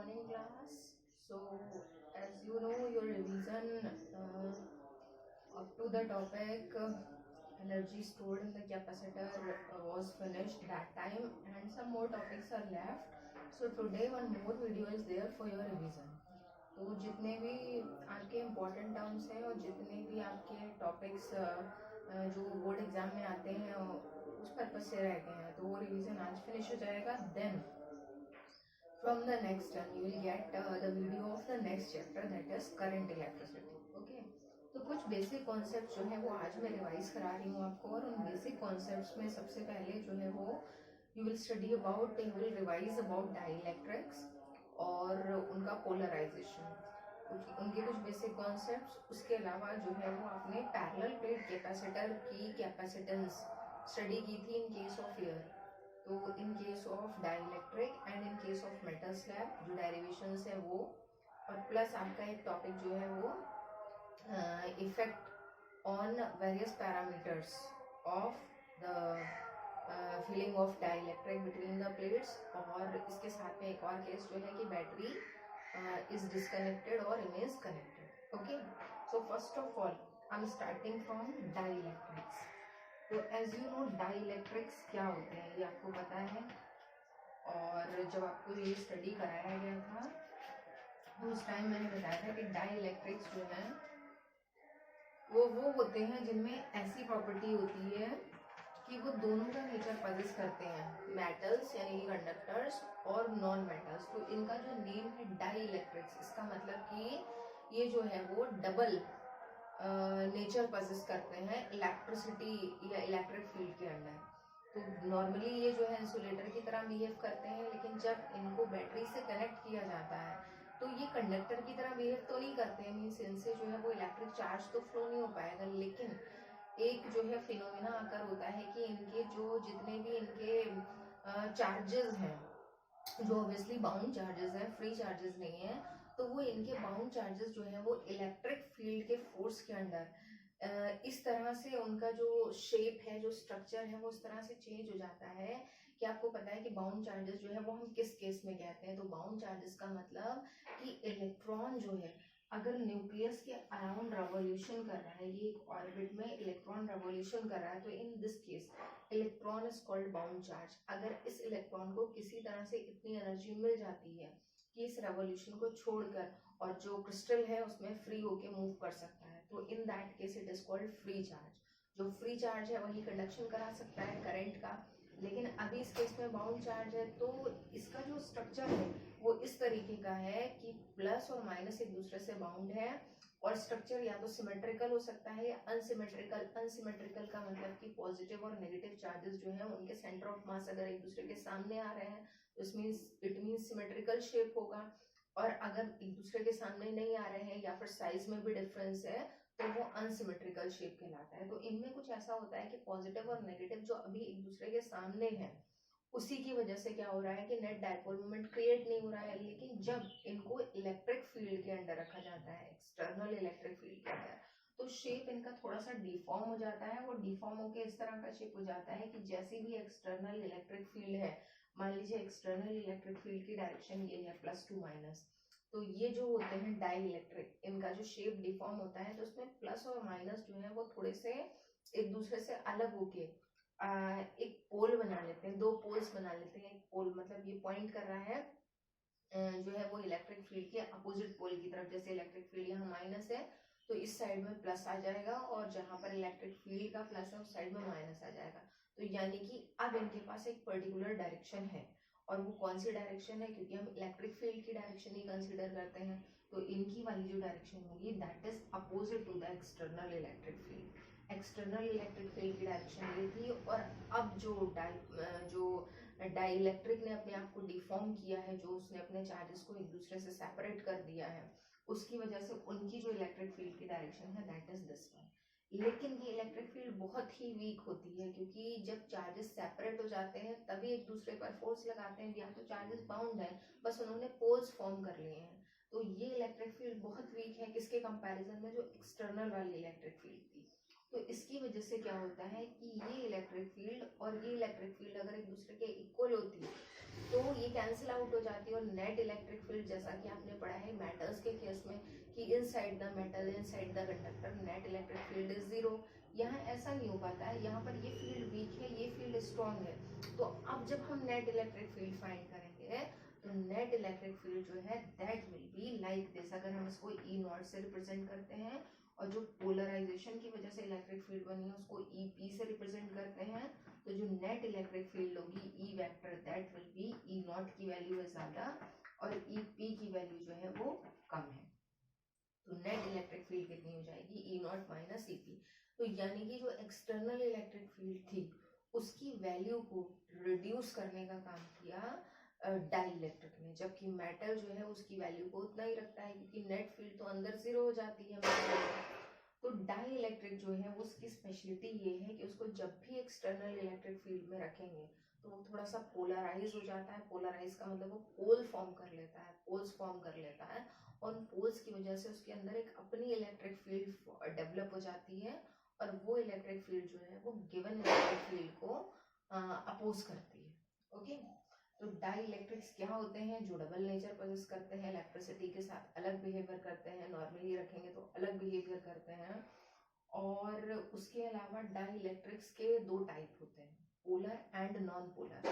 morning class. So as you know, your revision up to the topic energy stored in the capacitor was finished that time, and some more topics are left. So today one more video is there for your revision. तो जितने भी आपके important terms हैं और जितने भी आपके topics जो बोर्ड एग्जाम में आते हैं उस पर्पज से रह गए हैं, तो वो रिवीजन आज फिनिश हो जाएगा. Then from the next turn you will get the video of the next chapter, that is current electricity. Okay, तो कुछ बेसिक कॉन्सेप्ट जो है वो आज मैं रिवाइज करा रही हूँ आपको, और उन बेसिक कॉन्सेप्ट्स में सबसे पहले जो है वो you will study about, you will revise about dielectrics और उनका पोलराइजेशन, उनके कुछ बेसिक कॉन्सेप्ट्स. उसके अलावा जो है वो आपने पैरेलल प्लेट कैपेसिटर की कैपेसिटेंस स्टडी की थी इन केस ऑफ एयर. तो इन case of dielectric and in case of metal slab जो डेरिवेशंस है वो, और प्लस आपका एक टॉपिक जो है वो effect on various parameters of the feeling of dielectric between the plates. और इसके साथ में एक और केस जो है कि battery is disconnected or remains connected. Okay, so first of all I'm starting from dielectrics. तो एज यू नो डाइलेक्ट्रिक्स क्या होते हैं ये आपको पता है, और जब आपको ये स्टडी कराया गया था तो उस टाइम मैंने बताया था कि डाइलेक्ट्रिक्स जो है वो होते हैं जिनमें ऐसी प्रॉपर्टी होती है कि वो दोनों का नेचर पजेस करते हैं, मेटल्स यानी कि कंडक्टर्स और नॉन मेटल्स. तो इनका जो नेम है डाइलेक्ट्रिक्स, इसका मतलब कि ये जो है वो डबल नेचर पजेस करते हैं इलेक्ट्रिसिटी या इलेक्ट्रिक फील्ड के अंदर. तो नॉर्मली ये जो है इंसुलेटर की तरह बिहेव करते हैं, लेकिन जब इनको बैटरी से कनेक्ट किया जाता है तो ये कंडक्टर की तरह बिहेव तो नहीं करते हैं, मीन्स इनसे जो है वो इलेक्ट्रिक चार्ज तो फ्लो नहीं हो पाएगा. लेकिन एक जो है फिनोमेना आकर होता है कि इनके जो जितने भी इनके चार्जेस हैं, जो ऑब्वियसली बाउंड चार्जेस हैं, फ्री चार्जेस नहीं है, तो वो इनके बाउंड चार्जेस जो है वो इलेक्ट्रिक फील्ड के फोर्स के अंदर इस तरह से उनका जो शेप है, जो स्ट्रक्चर है, वो इस तरह से चेंज हो जाता है कि आपको पता है कि बाउंड चार्जेस जो है वो हम किस केस में कहते हैं. तो बाउंड चार्जेस का मतलब कि इलेक्ट्रॉन जो है अगर न्यूक्लियस के अराउंड रेवोल्यूशन कर रहा है, ये एक ऑर्बिट में इलेक्ट्रॉन रेवोल्यूशन कर रहा है, तो in this case electron is called bound charge. अगर इस इलेक्ट्रॉन को किसी तरह से इतनी एनर्जी मिल जाती है कि इस रेवोल्यूशन को छोड़कर और जो क्रिस्टल है उसमें फ्री होके मूव कर सकता है, तो in that case it is called free charge. जो फ्री चार्ज है वही कंडक्शन करा सकता है करंट का, लेकिन अभी इस केस में बाउंड चार्ज है. तो इसका जो स्ट्रक्चर है वो इस तरीके का है कि प्लस और माइनस एक दूसरे से बाउंड है, और स्ट्रक्चर या तो सिमेट्रिकल हो सकता है या अनसिमेट्रिकल. अनसिमेट्रिकल का मतलब कि पॉजिटिव और नेगेटिव चार्जेस जो है उनके सेंटर ऑफ मास अगर एक दूसरे के सामने आ रहे हैं तो इट मीन्स सिमेट्रिकल शेप होगा, और अगर एक दूसरे के सामने नहीं आ रहे हैं या फिर साइज में भी डिफरेंस है तो वो अनसिमेट्रिकल शेप कहलाता है. तो इनमें कुछ ऐसा होता है कि पॉजिटिव और नेगेटिव जो अभी एक दूसरे के सामने है उसी की वजह से क्या हो रहा है कि नेट डायपोल मोमेंट क्रिएट नहीं हो रहा है. लेकिन जब इनको इलेक्ट्रिक फील्ड के अंदर रखा जाता है, एक्सटर्नल इलेक्ट्रिक फील्ड के अंदर, तो शेप इनका थोड़ा सा डिफॉर्म हो जाता है. वो डिफॉर्म होकर इस तरह का शेप हो जाता है कि जैसी भी एक्सटर्नल इलेक्ट्रिक फील्ड है, मान लीजिए एक्सटर्नल इलेक्ट्रिक फील्ड की डायरेक्शन ये है प्लस टू माइनस, तो ये जो होते हैं डाई इलेक्ट्रिक, इनका जो शेप डिफॉर्म होता है तो उसमें प्लस और माइनस जो है वो थोड़े से एक दूसरे से अलग होके एक पोल बना लेते हैं, दो पोल्स बना लेते हैं. एक पोल मतलब ये पॉइंट कर रहा है जो है वो इलेक्ट्रिक फील्ड के अपोजिट पोल की तरफ. जैसे इलेक्ट्रिक फील्ड यहाँ माइनस है तो इस साइड में प्लस आ जाएगा, और जहां पर इलेक्ट्रिक फील्ड का प्लस है उस साइड में माइनस आ जाएगा. तो यानी कि अब इनके पास एक पर्टिकुलर डायरेक्शन है, और वो कौन सी डायरेक्शन है, क्योंकि हम इलेक्ट्रिक फील्ड की डायरेक्शन ही कंसीडर करते हैं, तो इनकी वाली जो डायरेक्शन होगी that is opposite to the external electric field. External electric field की डायरेक्शन ये थी, और अब जो डाइलेक्ट्रिक ने अपने आप को डिफॉर्म किया है, जो उसने अपने चार्जेस को एक दूसरे से सेपरेट कर दिया है, उसकी वजह से उनकी जो इलेक्ट्रिक फील्ड की डायरेक्शन है दैट इज दिस वन. लेकिन ये इलेक्ट्रिक फील्ड बहुत ही वीक होती है, क्योंकि जब चार्जेस सेपरेट हो जाते हैं तभी एक दूसरे पर फोर्स लगाते हैं, या तो चार्जेस बाउंड है, बस उन्होंने पोल्स फॉर्म कर लिए हैं. तो ये इलेक्ट्रिक फील्ड बहुत वीक है किसके कंपैरिजन में, जो एक्सटर्नल वाली इलेक्ट्रिक फील्ड थी. तो इसकी वजह से क्या होता है कि ये इलेक्ट्रिक फील्ड और ये इलेक्ट्रिक फील्ड अगर एक दूसरे के इक्वल होती है तो ये कैंसिल आउट हो जाती है और नेट इलेक्ट्रिक फील्ड, जैसा कि आपने पढ़ा है मेटल्स के केस में कि inside the metal inside the conductor net electric field is zero. यहाँ ऐसा नहीं हो पाता है, यहाँ पर ये फील्ड वीक है, ये फील्ड स्ट्रॉन्ग है। तो अब जब हम नेट इलेक्ट्रिक फील्ड फाइंड करेंगे तो नेट इलेक्ट्रिक फील्ड जो है that will be like this. अगर हम इसको ई नॉट से रिप्रेजेंट करते हैं और जो पोलराइजेशन की वजह से इलेक्ट्रिक फील्ड बनी है उसको ई पी से रिप्रेजेंट करते हैं, तो जो नेट इलेक्ट्रिक फील्ड होगी E vector that will be E naught की वैल्यू है ज्यादा और ई पी की वैल्यू जो है वो कम है। तो नेट इलेक्ट्रिक फील्ड कितनी हो जाएगी, ई नॉट माइनस ई पी। तो यानी कि जो एक्सटर्नल इलेक्ट्रिक फील्ड थी उसकी वैल्यू को रिड्यूस करने का काम किया डाइलेक्ट्रिक ने, जबकि मेटल जो है उसकी वैल्यू को उतना ही रखता है क्योंकि नेट फील्ड तो अंदर जीरो हो जाती है मेटल। तो डाई इलेक्ट्रिक जो है उसकी स्पेशलिटी ये है कि उसको जब भी एक्सटर्नल इलेक्ट्रिक फील्ड में रखेंगे तो वो थोड़ा सा पोलराइज हो जाता है। पोलराइज का मतलब वो पोल फॉर्म कर लेता है, पोल्स फॉर्म कर लेता है और पोल्स की वजह से उसके अंदर एक अपनी इलेक्ट्रिक फील्ड डेवलप हो जाती है और वो इलेक्ट्रिक फील्ड जो है वो गिवन इलेक्ट्रिक फील्ड को अपोज करती है। ओके, तो डाई इलेक्ट्रिक्स क्या होते हैं, जो डबल नेचर पोजेस करते हैं, इलेक्ट्रिसिटी के साथ अलग बिहेवियर करते हैं, नॉर्मली रखेंगे तो अलग बिहेवियर करते हैं। और उसके अलावा डाई इलेक्ट्रिक्स के दो टाइप होते हैं, पोलर एंड नॉन पोलर।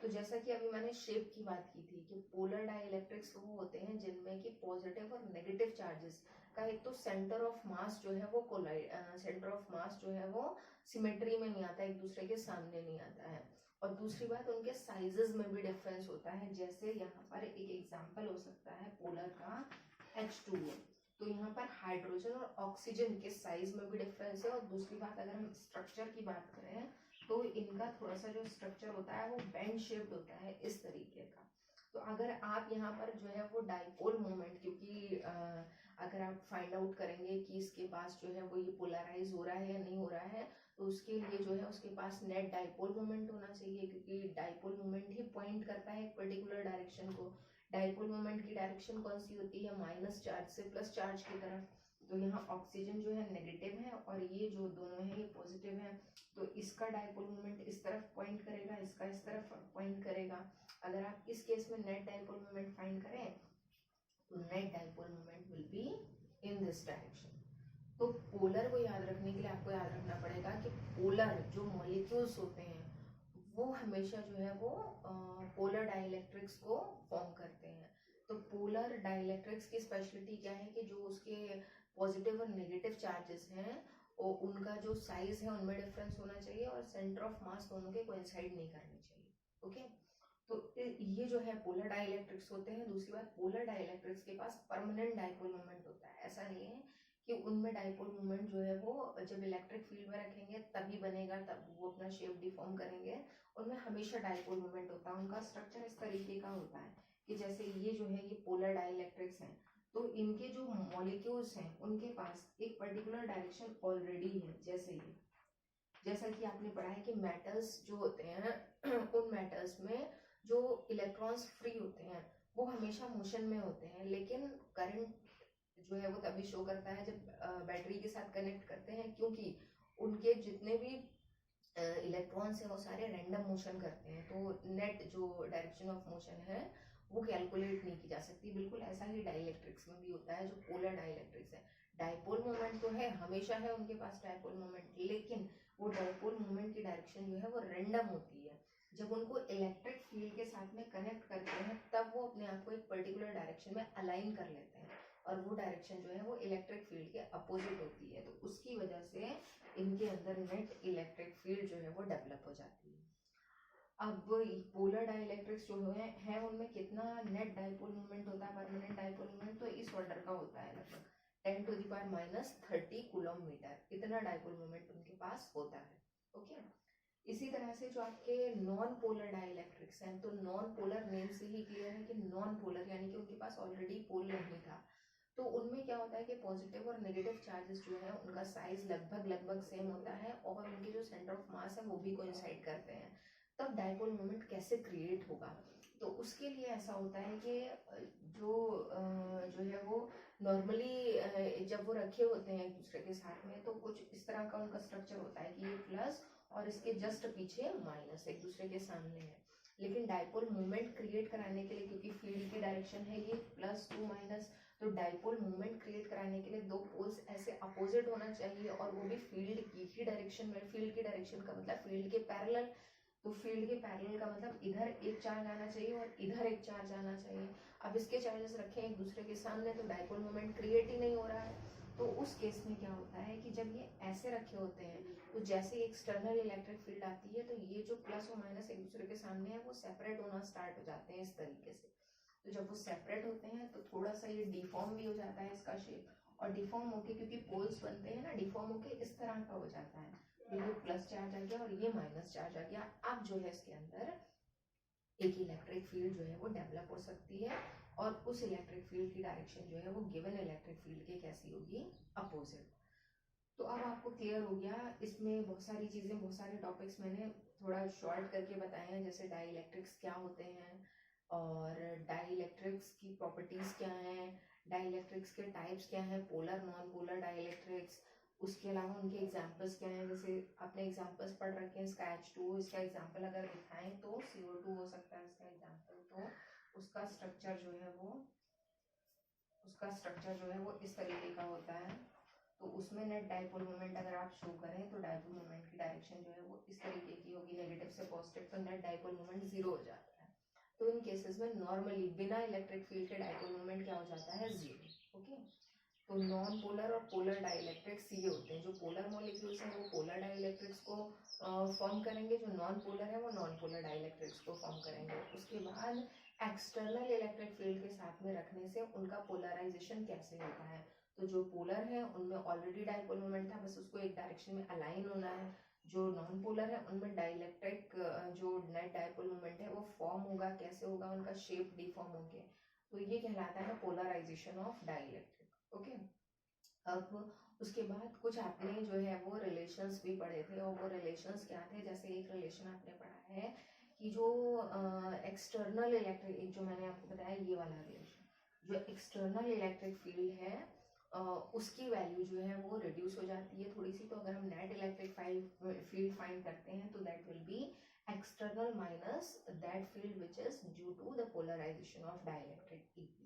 तो जैसा कि अभी मैंने शेप की बात की थी कि पोलर डाई इलेक्ट्रिक्स वो होते हैं जिनमें कि पॉजिटिव और नेगेटिव चार्जेस का एक तो सेंटर ऑफ मास जो है वो सेंटर ऑफ मास जो है वो सिमेट्री में नहीं आता, एक दूसरे के सामने नहीं आता है। और दूसरी बात उनके साइजेस में भी डिफरेंस होता है। जैसे यहाँ पर एक एग्जांपल हो सकता है पोलर का H2O। तो यहाँ पर हाइड्रोजन और ऑक्सीजन के साइज में भी डिफरेंस है। और दूसरी बात अगर हम स्ट्रक्चर की बात करें तो इनका थोड़ा सा जो स्ट्रक्चर होता है वो बेंड शेप्ड होता है इस तरीके का। तो अगर आप यहाँ पर जो है वो डाइपोल मोमेंट, क्योंकि अगर आप फाइंड आउट करेंगे कि इसके पास जो है वो ये पोलराइज हो रहा है या नहीं हो रहा है, तो उसके लिए जो है उसके पास नेट डाइपोल मोमेंट होना चाहिए, क्योंकि डाइपोल मोमेंट ही पॉइंट करता है एक पर्टिकुलर डायरेक्शन को। डाइपोल मोमेंट की डायरेक्शन कौन सी होती है, माइनस चार्ज से प्लस चार्ज की तरफ। तो यहाँ ऑक्सीजन जो है नेगेटिव है और ये जो दोनों है ये पॉजिटिव है। तो इसका डाइपोल मोमेंट इस तरफ पॉइंट करेगा, इसका इस तरफ पॉइंट करेगा। अगर आप इस केस में नेट डाइपोल मोमेंट फाइंड करें तो net dipole moment will be in this direction. तो पोलर को याद रखने के लिए आपको याद रखना पड़ेगा कि पोलर जो मॉलिक्यूल्स होते हैं वो हमेशा जो है वो पोलर डाइलेक्ट्रिक्स को फॉर्म करते हैं। तो पोलर डाइलेक्ट्रिक्स की स्पेशलिटी क्या है कि जो उसके पॉजिटिव और नेगेटिव चार्जेस हैं और उनका जो साइज है उनमें डिफरेंस होना चाहिए और सेंटर ऑफ मास दोनों के कोइंसाइड नहीं करने चाहिए। ओके, तो ये जो है पोलर डाइलेक्ट्रिक्स होते हैं। दूसरी बात, पोलर डाइलेक्ट्रिक्स के पास परमानेंट डाइपोल मोमेंट होता है। ऐसा नहीं है कि उनमें डाइपोल मोमेंट जो है वो जब इलेक्ट्रिक फील्ड में रखेंगे तभी बनेगा, तब वो अपना शेप डिफॉर्म करेंगे। उनमें हमेशा डाइपोल मोमेंट होता है। उनका स्ट्रक्चर इस तरीके का होता है कि जैसे ये जो है ये पोलर डाइलेक्ट्रिक्स हैं, तो इनके जो मॉलिक्यूल्स हैं उनके पास एक पर्टिकुलर डायरेक्शन ऑलरेडी है। जैसा कि आपने पढ़ा है कि मेटल्स जो होते हैं उन मेटल्स में जो इलेक्ट्रॉन्स फ्री होते हैं वो हमेशा मोशन में होते हैं, लेकिन करंट जो है वो तभी शो करता है जब बैटरी के साथ कनेक्ट करते हैं, क्योंकि उनके जितने भी इलेक्ट्रॉन्स हैं वो सारे रैंडम मोशन करते हैं। तो नेट जो डायरेक्शन ऑफ मोशन है वो कैलकुलेट नहीं की जा सकती। बिल्कुल ऐसा ही डाइलेक्ट्रिक्स में भी होता है जो पोलर डाइलेक्ट्रिक्स है। डाइपोल मोमेंट तो है, हमेशा है उनके पास डाइपोल मोमेंट, लेकिन वो डाइपोल मोमेंट की डायरेक्शन जो है वो रैंडम होती है। जब उनको इलेक्ट्रिक फील्ड के साथ में कनेक्ट करते हैं तब वो अपने आप को एक पर्टिकुलर डायरेक्शन में अलाइन कर लेते हैं और वो डायरेक्शन जो है वो इलेक्ट्रिक फील्ड के अपोजिट होती है। तो उसकी वजह से इनके अंदर नेट इलेक्ट्रिक फील्ड जो है वो डेवलप हो जाती है। अब पोलर डाइलेक्ट्रिक्स जो है उनमें कितना नेट डाइपोल मोमेंट होता है, परमानेंट डाइपोल मोमेंट, तो इस ऑर्डर का होता है लगभग 10⁻³ कूलम मीटर, इतना डाइपोल मोमेंट उनके पास होता है। ओके, इसी तरह से जो आपके नॉन पोलर डाइलेक्ट्रिक्स हैं, तो नॉन पोलर नेम से ही क्लियर है कि नॉन पोलर यानी कि उनके पास ऑलरेडी पोल नहीं था। तो उनमें क्या होता है कि पॉजिटिव और नेगेटिव चार्जेस जो है उनका साइज लगभग सेम होता है और उनके जो सेंटर ऑफ मास है वो भी कोइंसाइड करते हैं। तब डाइपोल मोमेंट कैसे क्रिएट होगा, तो उसके लिए ऐसा होता है कि जो है वो नॉर्मली जब वो रखे होते हैं एक दूसरे के साथ में तो कुछ इस तरह का उनका स्ट्रक्चर होता है कि ये प्लस और इसके जस्ट पीछे माइनस एक दूसरे के सामने है। लेकिन डाइपोल मोमेंट क्रिएट कराने के लिए, क्योंकि फील्ड की डायरेक्शन है ये +2 माइनस, तो डाइपोल मोमेंट क्रिएट कराने के लिए दो पोल्स ऐसे अपोजिट होना चाहिए और वो भी फील्ड की ही डायरेक्शन में। फील्ड की डायरेक्शन का मतलब फील्ड के पैरेलल, तो फील्ड के पैरेलल का मतलब इधर एक चार्ज आना चाहिए और इधर एक चार्ज आना चाहिए। अब इसके चार्जेस रखे एक दूसरे के सामने तो डाइपोल मोमेंट क्रिएट ही नहीं हो रहा है। तो उस केस में क्या होता है कि जब ये ऐसे रखे होते हैं तो जैसे एक्सटर्नल इलेक्ट्रिक फील्ड आती है तो ये जो प्लस और माइनस एक दूसरे के सामने है वो सेपरेट होना स्टार्ट हो जाते हैं इस तरीके से। तो जब वो सेपरेट होते हैं तो थोड़ा सा ये डिफॉर्म भी हो जाता है इसका शेप, और डिफॉर्म होके क्योंकि पोल्स बनते हैं ना, डिफॉर्म होके इस तरह का हो जाता है। ये प्लस चार्ज आ गया और ये माइनस चार्ज आ गया। अब जो है इसके अंदर एक इलेक्ट्रिक फील्ड जो है वो डेवलप हो सकती है और उस इलेक्ट्रिक फील्ड की डायरेक्शन जो है वो गिवन इलेक्ट्रिक फील्ड के कैसी होगी, अपोजिट। तो अब आपको क्लियर हो गया। इसमें बहुत सारी चीज़ें, बहुत सारे टॉपिक्स मैंने थोड़ा शॉर्ट करके बताए हैं, जैसे डाई इलेक्ट्रिक्स क्या होते हैं और डाई इलेक्ट्रिक्स की प्रॉपर्टीज़ क्या हैं, डाई इलेक्ट्रिक्स के टाइप्स क्या हैं, polar non polar dielectrics, उसके अलावा उनके एग्जाम्पल्स क्या हैं। जैसे आपने एग्जाम्पल्स पढ़ रखे हैं, इसका H2O, इसका एग्जाम्पल अगर दिखाएं तो CO2 हो सकता है इसका एग्जाम्पल। तो उसका स्ट्रक्चर जो है वो इस तरीके का होता है। तो उसमें नेट डाइपोल मोमेंट अगर आप शो करें तो डाइपोल मोमेंट की डायरेक्शन जो है वो इस तरीके की होगी, नेगेटिव से पॉजिटिव, तो नेट डाइपोल मोमेंट 0 हो जाता है। तो इन केसेस में नॉर्मली बिना इलेक्ट्रिक फील्ड के डाइपोल मोमेंट क्या हो जाता है, 0। ओके, तो नॉन पोलर और पोलर डाइइलेक्ट्रिक्स ये होते हैं। जो पोलर मॉलिक्यूल्स हैं वो पोलर डाइइलेक्ट्रिक्स को फॉर्म करेंगे, जो नॉन पोलर है वो नॉन पोलर डाइइलेक्ट्रिक्स को फॉर्म करेंगे। उसके बाद एक्सटर्नल इलेक्ट्रिक फील्ड के साथ में रखने से उनका पोलराइजेशन कैसे होता है। तो जो पोलर है उनमें ऑलरेडी डाइपोल मोमेंट था, बस उसको एक डायरेक्शन में अलाइन होना है। जो नॉन पोलर है उनमें डाइइलेक्ट्रिक जो नेट डाइपोल मोमेंट है वो फॉर्म होगा, कैसे होगा, उनका शेप डिफॉर्म होके, तो ये कहलाता है पोलराइजेशन ऑफ डाइइलेक्ट्रिक। ओके, अब उसके बाद कुछ आपने जो है वो रिलेशंस भी पढ़े थे, और वो रिलेशंस क्या थे। जैसे एक रिलेशन आपने पढ़ा है कि जो एक्सटर्नल इलेक्ट्रिक, एक जो मैंने आपको बताया ये वाला रिलेशन, जो एक्सटर्नल इलेक्ट्रिक फील्ड है उसकी वैल्यू जो है वो रिड्यूस हो जाती है थोड़ी सी। तो अगर हम नेट इलेक्ट्रिक फील्ड फाइंड करते हैं तो that will be external minus that field which is due to the polarization of dielectric EP।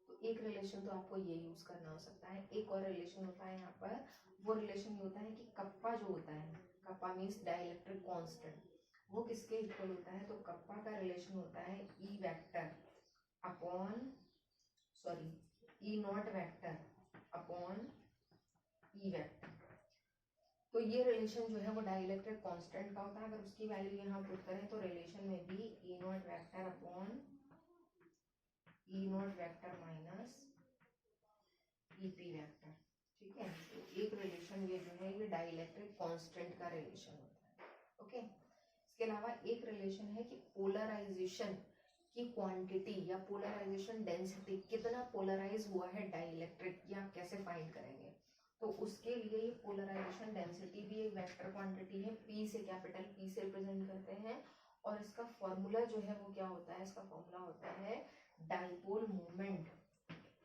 तो एक रिलेशन तो आपको ये यूज करना हो सकता है। एक और रिलेशन होता है यहाँ पर, वो रिलेशन ये होता है कि कप्पा जो होता है, कप्पा मीन्स डाइइलेक्ट्रिक कांस्टेंट, वो किसके इक्वल होता है। तो कप्पा का रिलेशन होता है E vector upon E not vector upon E vector. तो ये रिलेशन जो है वो डाइइलेक्ट्रिक कांस्टेंट का होता है। अगर उसकी वैल्यू यहाँ पुट करें तो रिलेशन में भी E not vector upon E not vector minus EP vector, ठीक है। तो एक रिलेशन ये जो है ये डाइइलेक्ट्रिक कांस्टेंट का रिलेशन होता है। ओके, इसके अलावा एक रिलेशन है कि पोलराइजेशन की क्वांटिटी या पोलराइजेशन डेंसिटी, कितना पोलराइज हुआ है डाइइलेक्ट्रिक, ये आप कैसे फाइंड करेंगे। तो उसके लिए ये पोलराइजेशन डेंसिटी भी एक वेक्टर क्वांटिटी है, P से, कैपिटल P से रिप्रेजेंट करते हैं। और इसका फॉर्मूला जो है वो क्या होता है, इसका फॉर्मूला होता है डाइपोल मोमेंट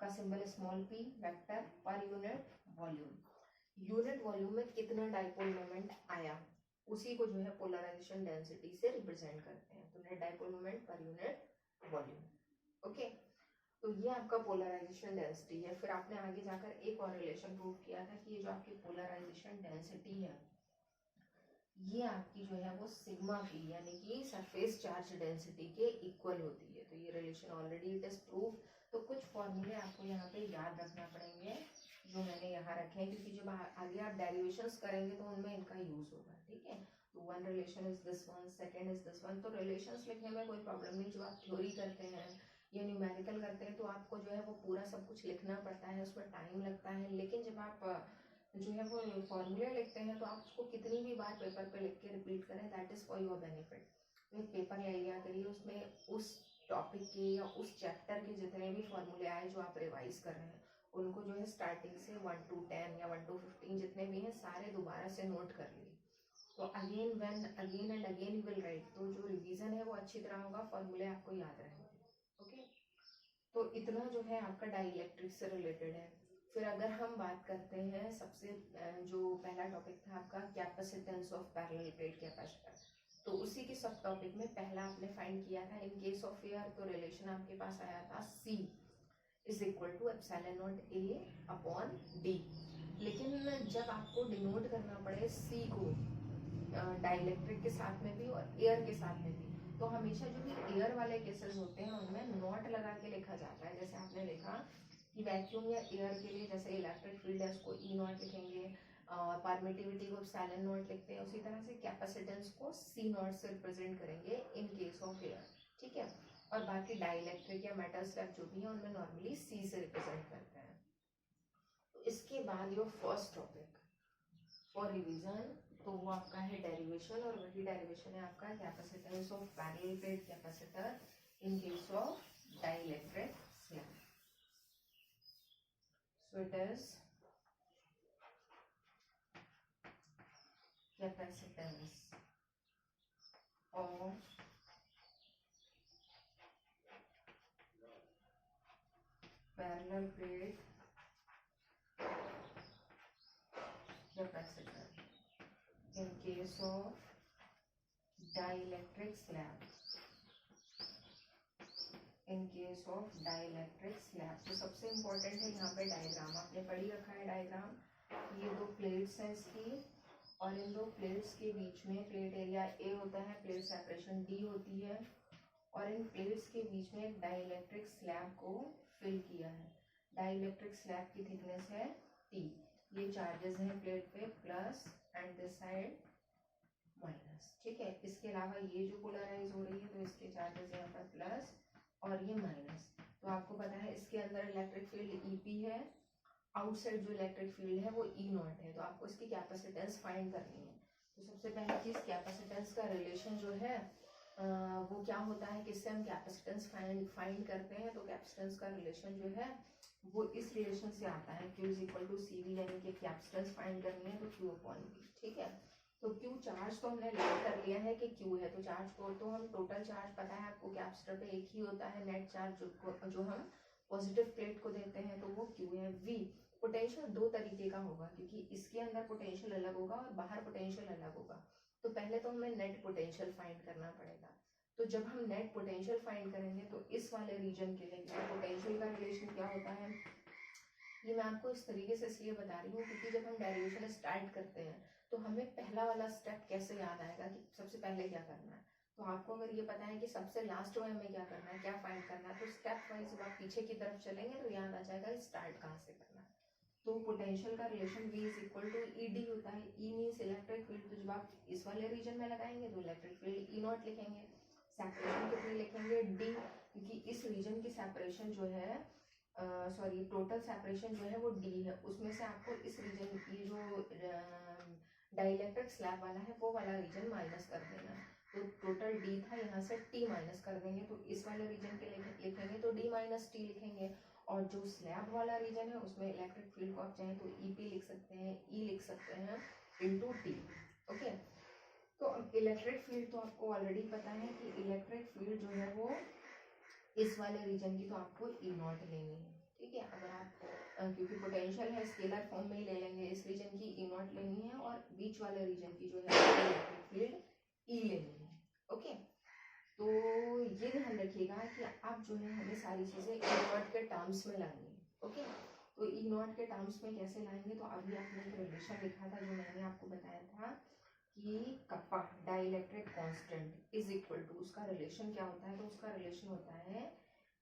का symbol small p vector per unit volume. Unit volume में कितना डाइपोल मोमेंट आया उसी को जो है पोलराइजेशन डेंसिटी से रिप्रेजेंट करते हैं। तो net dipole moment per unit volume. Okay, तो ये आपका पोलराइजेशन डेंसिटी है। फिर आपने आगे जाकर एक और रिलेशन प्रूव किया था कि ये जो आपकी पोलराइजेशन डेंसिटी है ये आपकी जो है वो सिग्मा p यानी कि सरफेस चार्ज डेंसिटी के इक्वल होती है। तो ये relation already it is prove. तो कुछ फॉर्मूले आपको यहाँ पे याद रखना पड़ेंगे जो मैंने यहाँ रखे हैं, क्योंकि जब आगे आप डेरिवेशंस करेंगे तो उनमें इनका यूज होगा, ठीक है। तो one relation is this one, second is this one. तो रिलेशंस लिखने में कोई प्रॉब्लम नहीं। जो आप थ्योरी करते हैं या न्यूमेरिकल करते हैं तो आपको जो है वो पूरा सब कुछ लिखना पड़ता है, उसमें टाइम लगता है। लेकिन जब आप जो है वो फॉर्मूले लिखते हैं तो आप उसको कितनी भी बार पेपर पे लिख के रिपीट करें, that is for your benefit. तो एक पेपर ले लिया करिए, उसमें उस टॉपिक के या उस चैप्टर के जितने भी फॉर्मूले आए जो आप रिवाइज कर रहे हैं उनको जो है स्टार्टिंग से 1 to 10 या 1 to 15 जितने भी हैं सारे दोबारा से नोट कर लिए। तो again and again you will write. तो जो रिवीजन है वो अच्छी तरह होगा, फॉर्मूले आपको याद रहेंगे। ओके, तो इतना जो है आपका डाइइलेक्ट्रिक से रिलेटेड है। फिर अगर हम बात करते हैं सबसे जो पहला टॉपिक था आपका capacitance of parallel plate capacitor. तो उसी के सब टॉपिक में पहला आपने फाइंड किया था इन केस ऑफ एयर, तो रिलेशन आपके पास आया था C is equal to epsilon naught A upon D। लेकिन जब आपको डिनोट करना पड़े C को डाइलेक्ट्रिक के साथ में भी और एयर के साथ में भी, तो हमेशा जो भी एयर वाले केसेस होते हैं उनमें नॉट लगा के लिखा जाता है। जैसे आपने लिखा कि वैक्यूम या एयर के लिए जैसे इलेक्ट्रिक फील्ड है उसको ई नॉट लिखेंगे, परमिटिविटी को एप्सिलॉन नॉट लिखते हैं, उसी तरह से कैपेसिटेंस को सी नॉट से रिप्रेजेंट करेंगे इन केस ऑफ एयर, ठीक है। और बाकी डाइलेक्ट्रिक या मेटल स्लैब जो भी है उनमें नॉर्मली सी से रिप्रेजेंट करते हैं। तो इसके बाद your first topic for revision, तो वो आपका है डेरिवेशन, और वही डेरिवेशन है आपका capacitance of parallel plate capacitor in case of dielectric slab. So it is capacitance of parallel plate capacitor in case of dielectric slab, in case of dielectric slab। तो सबसे इम्पोर्टेंट है यहाँ पे diagram, आपने पढ़ी रखा है डायग्राम। ये दो प्लेट्स हैं इसकी, और इन दो प्लेट्स के बीच में प्लेट एरिया ए होता है, प्लेट सेपरेशन डी होती है, और इन प्लेट्स के बीच में एक डाइलेक्ट्रिक स्लैब को फिल किया है। डाइलेक्ट्रिक स्लैब की थिकनेस है टी। ये चार्जेस हैं प्लेट पे plus and this side minus, ठीक है। इसके अलावा ये जो पोलराइज हो रही है तो इसके चार्जेस यहाँ पर प्लस और ये माइनस। तो आपको पता है इसके अंदर इलेक्ट्रिक फील्ड ईपी है, आउटसाइड जो इलेक्ट्रिक फील्ड है वो ई नॉट है। तो आपको इसकी कैपेसिटेंस फाइंड करनी है। तो सबसे पहले चीज कैपेसिटेंस का रिलेशन जो है वो क्या होता है, किससे हम कैपेसिटेंस फाइंड करते हैं। तो कैपेसिटेंस का रिलेशन जो है वो इस रिलेशन से आता है, Q is equal to C V, यानी कि कैपेसिटेंस फाइंड करनी है तो Q अपॉन V, ठीक है। तो Q चार्ज तो हमने लेट कर लिया है कि Q है, तो चार्ज को तो हम टोटल चार्ज पता है आपको कैपेसिटर पे एक ही होता है, नेट चार्ज जो हम पॉजिटिव प्लेट को देते हैं तो वो Q है। V पोटेंशियल दो तरीके का होगा, क्योंकि इसके अंदर पोटेंशियल अलग होगा और बाहर पोटेंशियल अलग होगा। तो पहले तो हमें नेट पोटेंशियल फाइंड करना पड़ेगा। तो जब हम नेट पोटेंशियल फाइंड करेंगे तो इस वाले रीजन के लिए पोटेंशियल का रिलेशन क्या होता है, ये मैं आपको इस तरीके से इसलिए बता रही हूँ क्योंकि जब हम डेरिवेशन स्टार्ट करते हैं तो हमें पहला वाला स्टेप कैसे याद आएगा कि सबसे पहले क्या करना है। तो आपको अगर ये पता है कि सबसे लास्ट में हमें क्या करना है, क्या फाइंड करना है, तो स्टेप वाइज जब आप पीछे की तरफ चलेंगे तो याद आ जाएगा स्टार्ट कहाँ से करना है। तो पोटेंशियल का relation V is equal to E D होता है। E मीन्स इलेक्ट्रिक फील्ड, तो जब आप इस वाले रीजन में लगाएंगे तो इलेक्ट्रिक फील्ड ई नॉट लिखेंगे। सेपरेशन कितनी लिखेंगे D, क्योंकि इस रीजन की सेपरेशन जो है सॉरी टोटल सेपरेशन जो है वो D है, उसमें से आपको इस रीजन ये जो डाइलेक्ट्रिक स्लैब वाला है वो वाला रीजन माइनस कर देना है। तो टोटल D था, यहाँ से T माइनस कर देंगे, तो इस वाले रीजन के लिखेंगे तो D माइनस T लिखेंगे। और जो स्लैब वाला रीजन है उसमें इलेक्ट्रिक फील्ड को आप चाहें तो EP लिख सकते हैं, E लिख सकते हैं इनटू T, ओके। तो अब इलेक्ट्रिक फील्ड तो आपको ऑलरेडी पता है कि इलेक्ट्रिक फील्ड जो है वो इस वाले रीजन की तो आपको E नॉट लेनी है, ठीक है। अगर आप क्योंकि पोटेंशियल है स्केलर फॉर्म में ही ले लेंगे, इस रीजन की E नॉट लेनी है और बीच वाले रीजन की जो है इलेक्ट्रिक फील्ड E लेनी है, ओके। तो ये ध्यान रखिएगा कि आप जो है हमें सारी चीजें ई नॉट के टर्म्स में लानी है, ओके। तो ई नॉट के टर्म्स में कैसे लाएंगे, तो अभी आपने एक रिलेशन लिखा था जो मैंने आपको बताया था कि kappa dielectric constant is equal to, उसका रिलेशन क्या होता है, तो उसका रिलेशन होता है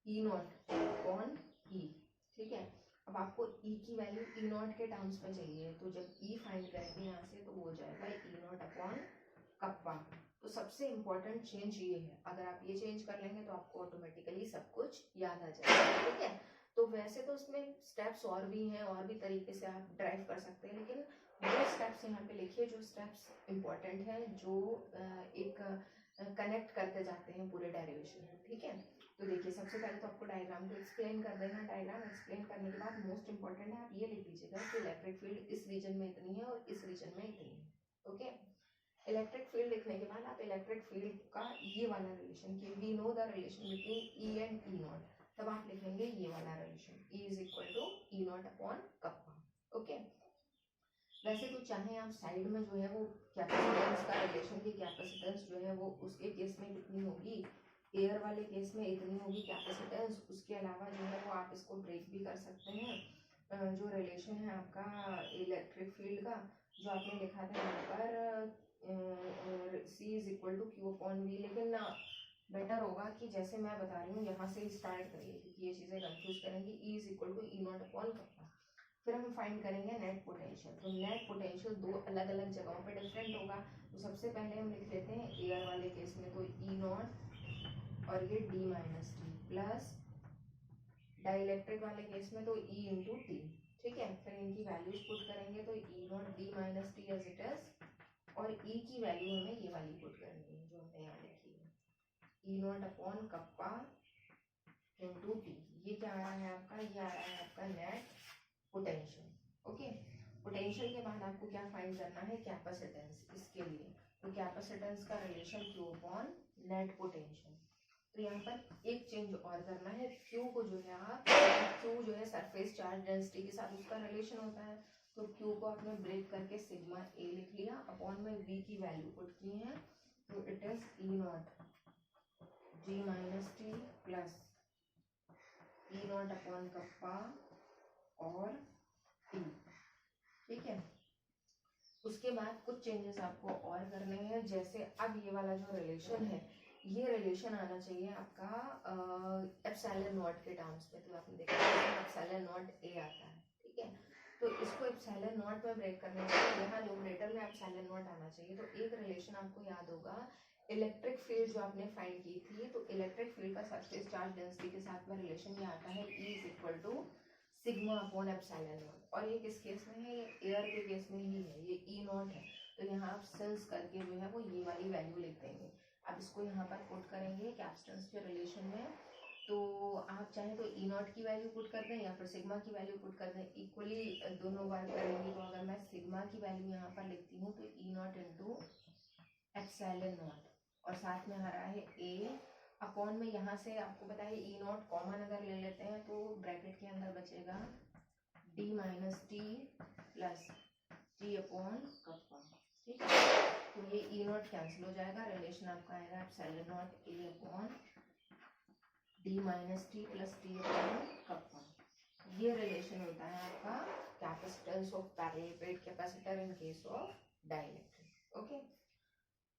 ई नॉट अपॉन ई, ठीक है। अब आपको ई की वैल्यू ई नॉट के टर्म्स में चाहिए, तो जब ई फाइंड करेंगे यहाँ से तो वो हो जाएगा ई नॉट अपॉन कप्पा। तो सबसे इम्पोर्टेंट चेंज ये है, अगर आप ये चेंज कर लेंगे तो आपको ऑटोमेटिकली सब कुछ याद आ जाएगा, ठीक है। तो वैसे तो उसमें स्टेप्स और भी हैं, और भी तरीके से आप ड्राइव कर सकते हैं, लेकिन वो स्टेप्स यहाँ पे लिखिए जो स्टेप्स इम्पोर्टेंट हैं, जो एक कनेक्ट करते जाते हैं पूरे डेरिवेशन में, ठीक है। तो देखिए सबसे पहले तो आपको डायग्राम को एक्सप्लेन कर देना। डायग्राम एक्सप्लेन करने के बाद मोस्ट इंपॉर्टेंट है आप ये लिख लीजिएगा कि इलेक्ट्रिक फील्ड इस रीजन में इतनी है और इस रीजन में इतनी है, ओके। इलेक्ट्रिक फील्ड लिखने के बाद आप इलेक्ट्रिक फील्ड का ये वाला रिलेशन कि we know the relation between E and E naught, तब आप लिखेंगे ये वाला relation E is equal to E naught upon kappa, okay. वैसे तो चाहे आप साइड में जो है वो कैपेसिटेंस का रिलेशन की कैपेसिटेंस जो है वो उसके केस में कितनी होगी, एयर वाले केस में इतनी होगी कैपेसिटेंस, उसके अलावा जो है वो आप इसको ब्रेक भी कर सकते हैं। जो रिलेशन है आपका इलेक्ट्रिक फील्ड का जो आपने लिखा था यहाँ पर C is equal to Q upon V, लेकिन बेटर होगा कि जैसे मैं बता रही हूँ यहाँ से स्टार्ट करिए, क्योंकि ये चीज़ें कंफ्यूज करेंगी। E is equal to E naught upon kappa, फिर हम फाइंड करेंगे नेट पोटेंशियल। तो नेट पोटेंशियल दो अलग अलग जगहों पे डिफरेंट होगा। तो सबसे पहले हम लिख लेते हैं एयर वाले केस में तो E नॉट और ये D minus T plus dielectric वाले केस में तो E इंटू टी। ठीक है, फिर इनकी वैल्यूज पुट करेंगे तो E naught D minus T as it is, और E की वैल्यू हमें ये वाली पुट करनी है जो हमने यहाँ लिखी है, E naught upon kappa into T. ये क्या आ रहा है आपका, ये आ रहा है आपका नेट पोटेंशियल। ओके, पोटेंशियल के बाद आपको क्या फाइंड करना है, कैपेसिटेंस। इसके लिए तो कैपेसिटेंस का relation Q upon net potential. तो यहाँ पर एक चेंज और करना है, Q को जो है आप, Q जो है सरफेस चार्ज डेंसिटी के साथ उसका रिलेशन होता है, तो Q को आपने ब्रेक करके सिग्मा A लिख लिया, अपॉन में V की वैल्यू पुट की है, तो it is E not G minus T plus E naught upon kappa और T। ठीक है, उसके बाद कुछ चेंजेस आपको और करने हैं, जैसे अब ये वाला जो रिलेशन है, ये रिलेशन आना चाहिए आपका एप्सिलॉन नॉट के टर्म्स में। तो आपने देखा एप्सिलॉन नॉट ए आता है। ठीक है, तो इसको एप्सिलॉन नॉट में ब्रेक करना चाहिए, यहाँ न्यूमरेटर में एप्सिलॉन नॉट आना चाहिए। तो एक रिलेशन आपको याद होगा, इलेक्ट्रिक फील्ड जो आपने फाइंड की थी, तो इलेक्ट्रिक फील्ड का सरफेस चार्ज डेंसिटी के साथ में रिलेशन ये आता है, E is equal to sigma upon epsilon naught. और ये किस केस में है, ये एयर के केस में ही है, ये E नॉट है। तो यहाँ आप सेंस करके जो है वो ये वाली वैल्यू लिख देंगे। अब इसको यहाँ पर पुट करेंगे कैपेसिटेंस के रिलेशन में, तो आप चाहे तो E नॉट की वैल्यू पुट कर दें या फिर सिग्मा की वैल्यू पुट कर दें, इक्वली दोनों बार करेंगे। तो अगर मैं सिग्मा की वैल्यू यहाँ पर लिखती हूँ तो E not into epsilon naught, और साथ में आ रहा है A अपॉन में, यहाँ से आपको पता है E नॉट कॉमन अगर ले लेते हैं तो ब्रैकेट के अंदर बचेगा D minus T plus T upon kappa. ठीक है, तो ये E नॉट कैंसिल हो जाएगा, रिलेशन आपका आएगा epsilon naught A upon D minus T plus T upon kappa. ये रिलेशन होता है आपका capacitance of parallel plate capacitor in case of dielectric. Okay,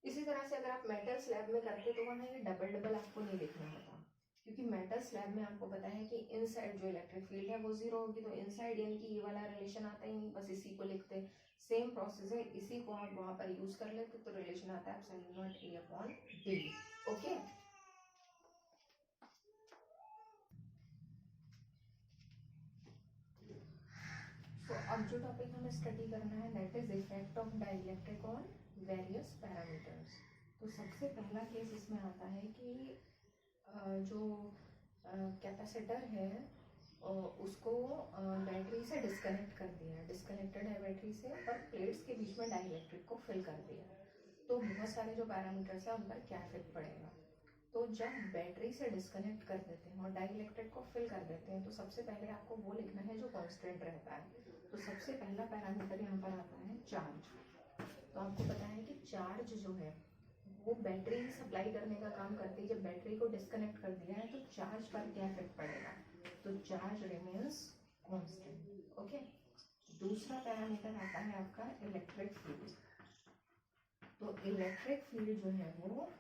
इसी तरह से अगर आप मेटल स्लैब में करते तो वहाँ ये डबल डबल आपको नहीं लिखना होता, क्योंकि मेटल स्लैब में आपको पता है कि इनसाइड जो इलेक्ट्रिक फील्ड है वो जीरो होगी, तो इनसाइड यानी कि ये वाला रिलेशन आता ही नहीं, बस इसी को लिखते। सेम प्रोसेस है, इसी को आप वहाँ पर यूज कर लेते तो रिलेशन आता है epsilon naught A upon D। Okay, तो अब जो टॉपिक हमें स्टडी करना है that is effect of dielectric on various parameters. तो सबसे पहला केस इसमें आता है कि जो कैपेसिटर है उसको बैटरी से डिस्कनेक्ट कर दिया, डिस्कनेक्टेड है बैटरी से, और प्लेट्स के बीच में डाइलेक्ट्रिक को फिल कर दिया। तो बहुत सारे जो पैरामीटर्स हैं उन पर क्या इफेक्ट पड़ेगा। तो जब बैटरी से डिस्कनेक्ट कर देते हैं और डाइलेक्ट्रिक को फिल कर देते हैं, तो सबसे पहले आपको वो लिखना है जो कांस्टेंट रहता है। तो सबसे पहला पैरामीटर यहाँ पर आता है चार्ज। तो आपको पता है कि चार्ज जो है वो बैटरी सप्लाई करने का काम करती है। जब बैटरी को डिस्कनेक्ट कर दिया है तो चार्ज पर क्या इफेक्ट पड़ेगा, तो चार्ज रिमेन्स कांस्टेंट। ओके, दूसरा पैरामीटर आता है आपका इलेक्ट्रिक फील्ड। तो इलेक्ट्रिक फील्ड जो है वो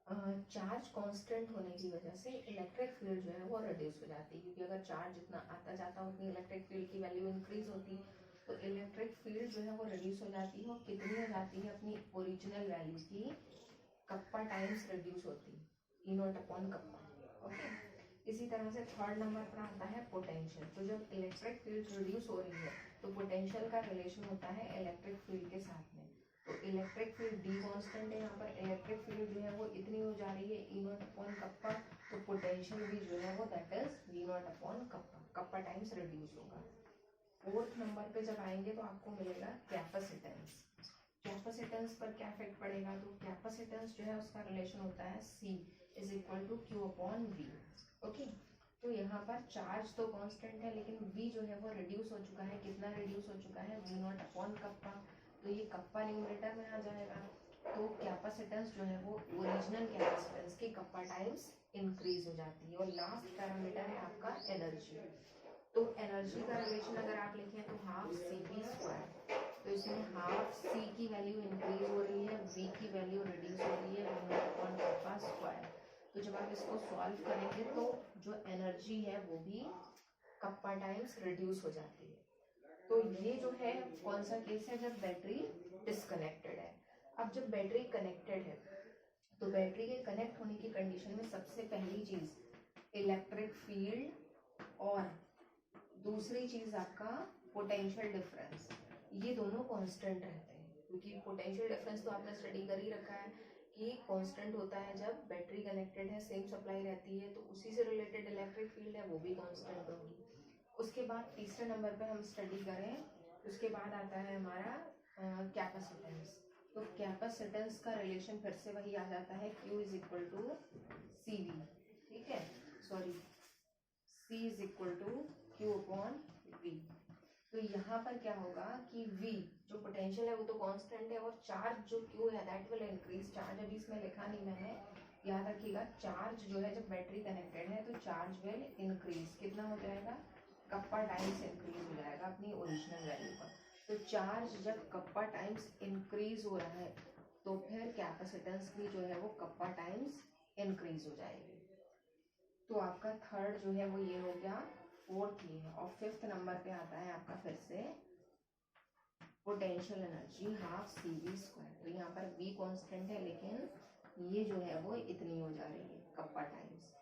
चार्ज कांस्टेंट होने की वजह से इलेक्ट्रिक फील्ड जो है वो रिड्यूस हो जाती है, क्योंकि अगर चार्ज जितना आता जाता है उतनी इलेक्ट्रिक फील्ड की वैल्यू इंक्रीज होती, तो इलेक्ट्रिक फील्ड जो है वो रिड्यूस हो जाती है। और कितनी हो जाती है, अपनी ओरिजिनल वैल्यू की कप्पा टाइम्स रिड्यूस होती है, E naught upon kappa. Okay, इसी तरह से थर्ड नंबर पर आता है पोटेंशियल। तो जब इलेक्ट्रिक फील्ड रिड्यूस हो रही है तो पोटेंशियल का रिलेशन होता है इलेक्ट्रिक फील्ड के साथ में। तो इलेक्ट्रिक फील्ड D कांस्टेंट है, यहाँ पर इलेक्ट्रिक फील्ड जो है वो इतनी हो जा रही है E नॉट अपॉन कप्पा, तो पोटेंशियल भी जो है वो that is V not upon kappa, kappa times reduce होगा। फोर्थ नंबर पे जब आएंगे तो आपको मिलेगा कैपेसिटेंस। कैपेसिटेंस पर क्या इफेक्ट पड़ेगा, तो कैपेसिटेंस जो है उसका रिलेशन होता है C is equal to Q upon V। Okay, तो यहाँ पर चार्ज तो कांस्टेंट है, लेकिन V जो है वो रिड्यूस हो चुका है। कितना रिड्यूस हो चुका है? V0 upon kappa. तो ये कप्पा न्यूमरेटर में आ जाएगा। तो कैपेसिटेंस जो है वो ओरिजिनल कैपेसिटेंस की कप्पा टाइम्स इंक्रीज हो जाती है। और लास्ट पैरामीटर है आपका एनर्जी। तो एनर्जी का रिलेशन अगर आप लिखें तो हाफ CV²। तो इसमें हाफ C की वैल्यू इंक्रीज हो रही है, V की वैल्यू रिड्यूस हो रही है, V0 अपॉन कप्पा स्क्वायर। तो जब आप इसको सॉल्व करेंगे तो जो एनर्जी है वो भी कप्पा टाइम्स रिड्यूस हो जाती है। तो ये जो है कौन सा केस है? जब बैटरी डिस्कनेक्टेड है। अब जब बैटरी कनेक्टेड है तो बैटरी के कनेक्ट होने की कंडीशन में सबसे पहली चीज इलेक्ट्रिक फील्ड और दूसरी चीज आपका पोटेंशियल डिफरेंस, ये दोनों कांस्टेंट रहते हैं। क्योंकि पोटेंशियल डिफरेंस तो आपने स्टडी कर ही रखा है कि कांस्टेंट होता है जब बैटरी कनेक्टेड है, सेम सप्लाई रहती है, तो उसी से रिलेटेड इलेक्ट्रिक फील्ड है वो भी कांस्टेंट होगी। उसके बाद तीसरे नंबर पे हम स्टडी करें, उसके बाद आता है हमारा कैपेसिटेंस। तो कैपेसिटेंस का रिलेशन फिर से वही आ जाता है, Q is equal to CV। ठीक है, sorry, C is equal to Q upon V। तो यहाँ पर क्या होगा कि V जो पोटेंशियल है वो तो कांस्टेंट है, और चार्ज जो Q है दैट विल इंक्रीज। चार्ज अभी इसमें लिखा नहीं मैंने, याद रखिएगा। चार्ज जो है जब बैटरी कनेक्टेड है तो चार्ज विल इंक्रीज। कितना हो जाएगा? कप्पा टाइम्स इंक्रीज हो जाएगा अपनी ओरिजिनल वैल्यू पर। तो चार्ज जब कप्पा टाइम्स इंक्रीज हो रहा है तो फिर कैपेसिटेंस भी जो है वो कप्पा टाइम्स इंक्रीज हो जाएगी। तो आपका थर्ड जो है वो ये हो गया, फोर्थ ये है। और फिफ्थ नंबर पे आता है आपका फिर से पोटेंशियल एनर्जी हाफ CV²। तो यहाँ पर V कांस्टेंट है, लेकिन ये जो है वो इतनी हो जा रही है कप्पा टाइम्स।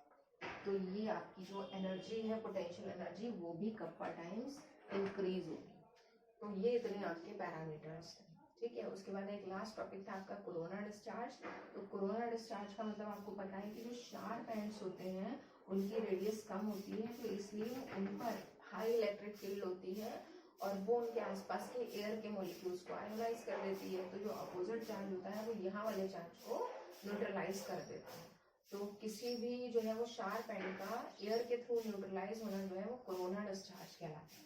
तो ये आपकी जो एनर्जी है पोटेंशियल एनर्जी वो भी कप्पा टाइम्स इंक्रीज होगी। तो ये इतने आपके पैरामीटर्स हैं। ठीक है, उसके बाद एक लास्ट टॉपिक था आपका कोरोना डिस्चार्ज। तो कोरोना डिस्चार्ज का मतलब आपको पता है कि जो शार्प एंड्स होते हैं उनकी रेडियस कम होती है, तो इसलिए उन पर हाई इलेक्ट्रिक फील्ड होती है और वो उनके आसपास के एयर के मॉलिक्यूल्स को आयोनाइज कर देती है। तो जो अपोजिट चार्ज होता है वो यहाँ वाले चार्ज को न्यूट्रलाइज कर देता है। तो किसी भी जो है वो शार्प एंड का एयर के थ्रू न्यूट्रलाइज होना जो है वो कोरोना डिस्चार्ज कहलाता है।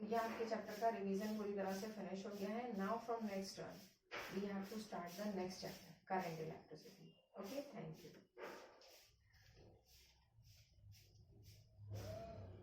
ये आपके चैप्टर का रिवीजन पूरी तरह से फिनिश हो गया है। Now from next term we have to start the next chapter, current electricity. Okay, thank you.